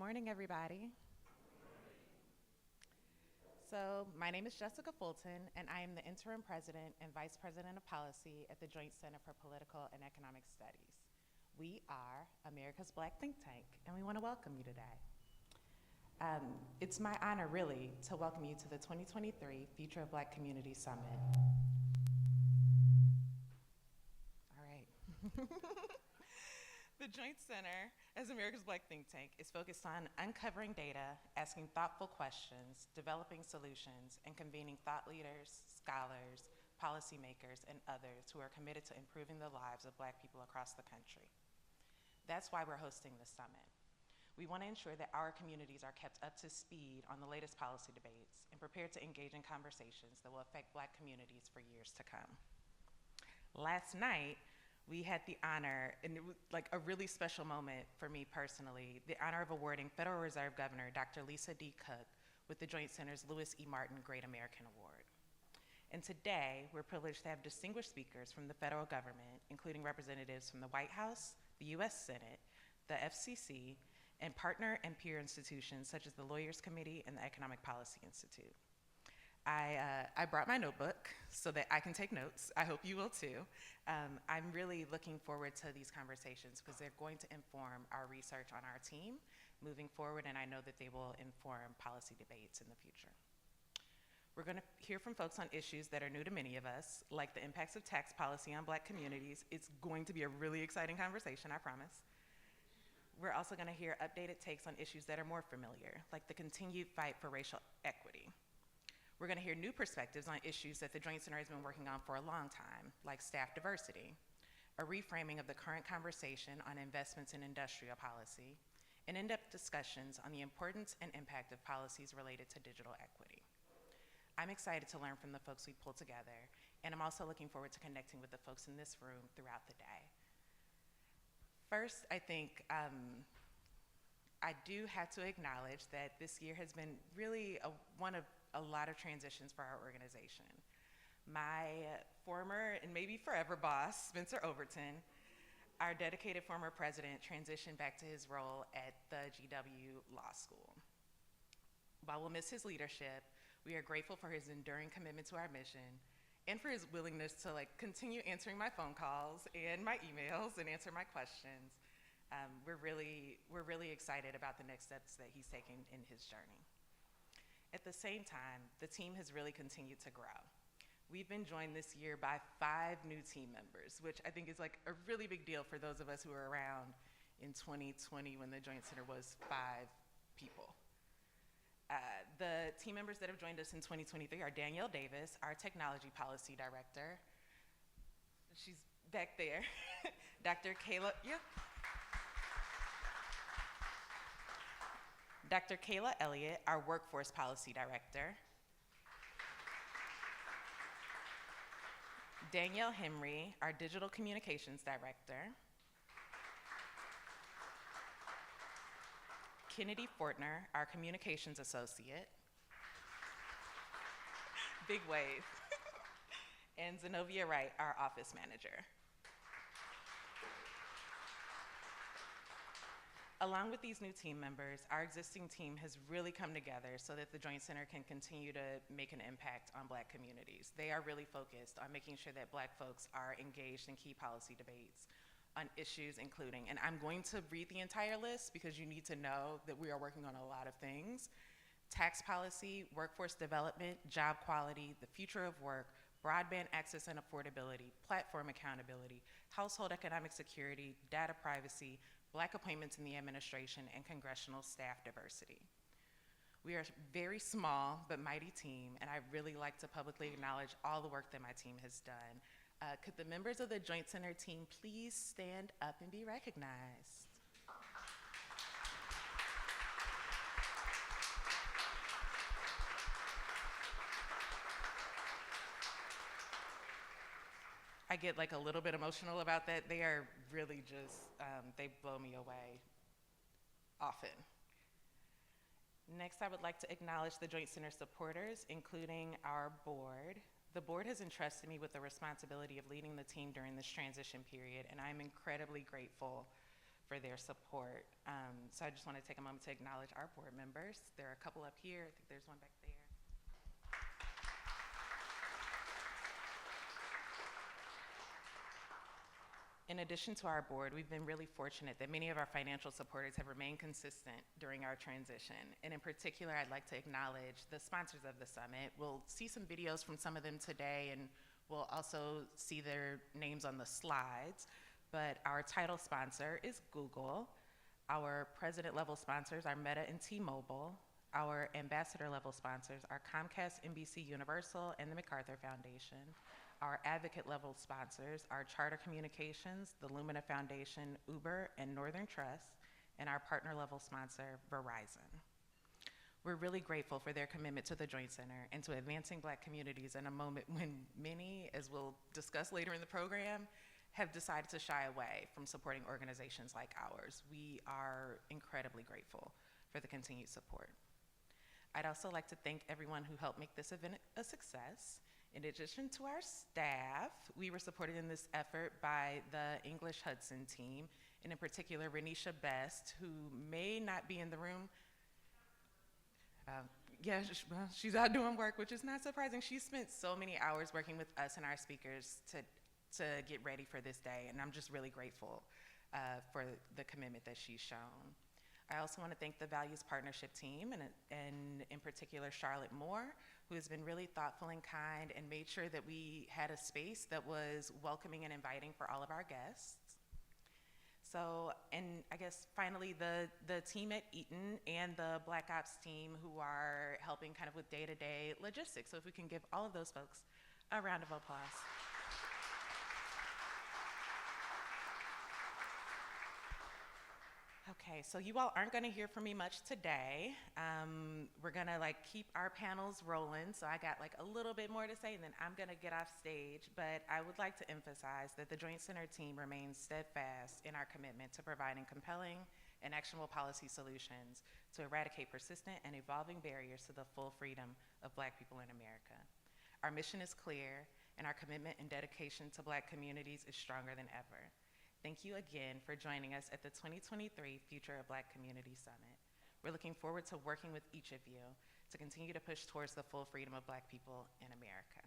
morning, everybody. So, my name is Jessica Fulton, and I am the Interim President and Vice President of Policy at the Joint Center for Political and Economic Studies. We are America's Black think tank, and we want to welcome you today. It's my honor, really, to welcome you to the 2023 Future of Black Community Summit. All right. The Joint Center, as America's Black think tank, is focused on uncovering data, asking thoughtful questions, developing solutions, and convening thought leaders, scholars, policymakers, and others who are committed to improving the lives of Black people across the country. That's why we're hosting this summit. We want to ensure that our communities are kept up to speed on the latest policy debates and prepared to engage in conversations that will affect Black communities for years to come. Last night, we had the honor, and it was like a really special moment for me personally, the honor of awarding Federal Reserve Governor Dr. Lisa D. Cook with the Joint Center's Lewis E. Martin Great American Award. And today, we're privileged to have distinguished speakers from the federal government, including representatives from the White House, the US Senate, the FCC, and partner and peer institutions such as the Lawyers Committee and the Economic Policy Institute. I brought my notebook so that I can take notes. I hope you will too. I'm really looking forward to these conversations because they're going to inform our research on our team moving forward, and I know that they will inform policy debates in the future. We're going to hear from folks on issues that are new to many of us, like the impacts of tax policy on Black communities. It's going to be a really exciting conversation, I promise. We're also going to hear updated takes on issues that are more familiar, like the continued fight for racial equity. We're going to hear new perspectives on issues that the Joint Center has been working on for a long time, like staff diversity, a reframing of the current conversation on investments in industrial policy, and in-depth discussions on the importance and impact of policies related to digital equity. I'm excited to learn from the folks we pulled together, and I'm also looking forward to connecting with the folks in this room throughout the day. First, I think I do have to acknowledge that this year has been really one of a lot of transitions for our organization. My former and maybe forever boss, Spencer Overton, our dedicated former president, transitioned back to his role at the GW Law School. While we'll miss his leadership, we are grateful for his enduring commitment to our mission and for his willingness to continue answering my phone calls and my emails and answer my questions. We're really excited about the next steps that he's taking in his journey. At the same time, the team has really continued to grow. We've been joined this year by 5 new team members, which I think is a really big deal for those of us who were around in 2020 when the Joint Center was 5 people. The team members that have joined us in 2023 are Danielle Davis, our Technology Policy Director. She's back there. Dr. Kayla, yeah. Dr. Kayla Elliott, our Workforce Policy Director. Danielle Henry, our Digital Communications Director. Kennedy Fortner, our Communications Associate. Big wave. And Zenobia Wright, our Office Manager. Along with these new team members, our existing team has really come together so that the Joint Center can continue to make an impact on Black communities. They are really focused on making sure that Black folks are engaged in key policy debates on issues including, and I'm going to read the entire list because you need to know that we are working on a lot of things: tax policy, workforce development, job quality, the future of work, broadband access and affordability, platform accountability, household economic security, data privacy, Black appointments in the administration, and congressional staff diversity. We are a very small but mighty team, and I'd really like to publicly acknowledge all the work that my team has done. Could the members of the Joint Center team please stand up and be recognized? I get a little bit emotional about that. They are really just, they blow me away often. Next, I would like to acknowledge the Joint Center supporters, including our board. The board has entrusted me with the responsibility of leading the team during this transition period, and I'm incredibly grateful for their support. So I just want to take a moment to acknowledge our board members. There are a couple up here. I think there's one back there. In addition to our board, we've been really fortunate that many of our financial supporters have remained consistent during our transition. And in particular, I'd like to acknowledge the sponsors of the summit. We'll see some videos from some of them today, and we'll also see their names on the slides. But our title sponsor is Google. Our president level sponsors are Meta and T-Mobile. Our ambassador level sponsors are Comcast, NBC Universal, and the MacArthur Foundation. Our advocate level sponsors are Charter Communications, the Lumina Foundation, Uber, and Northern Trust, and our partner level sponsor, Verizon. We're really grateful for their commitment to the Joint Center and to advancing Black communities in a moment when many, as we'll discuss later in the program, have decided to shy away from supporting organizations like ours. We are incredibly grateful for the continued support. I'd also like to thank everyone who helped make this event a success. In addition to our staff, we were supported in this effort by the English Hudson team, and in particular, Renisha Best, who may not be in the room. She's out doing work, which is not surprising. She spent so many hours working with us and our speakers to get ready for this day, and I'm just really grateful for the commitment that she's shown. I also want to thank the Values Partnership team, and in particular Charlotte Moore, who has been really thoughtful and kind and made sure that we had a space that was welcoming and inviting for all of our guests. So, and I guess finally the team at Eaton and the Black Ops team who are helping kind of with day-to-day logistics. So if we can give all of those folks a round of applause. Okay, so you all aren't gonna hear from me much today. We're gonna keep our panels rolling, so I got a little bit more to say, and then I'm gonna get off stage, but I would like to emphasize that the Joint Center team remains steadfast in our commitment to providing compelling and actionable policy solutions to eradicate persistent and evolving barriers to the full freedom of Black people in America. Our mission is clear, and our commitment and dedication to Black communities is stronger than ever. Thank you again for joining us at the 2023 Future of Black Community Summit. We're looking forward to working with each of you to continue to push towards the full freedom of Black people in America.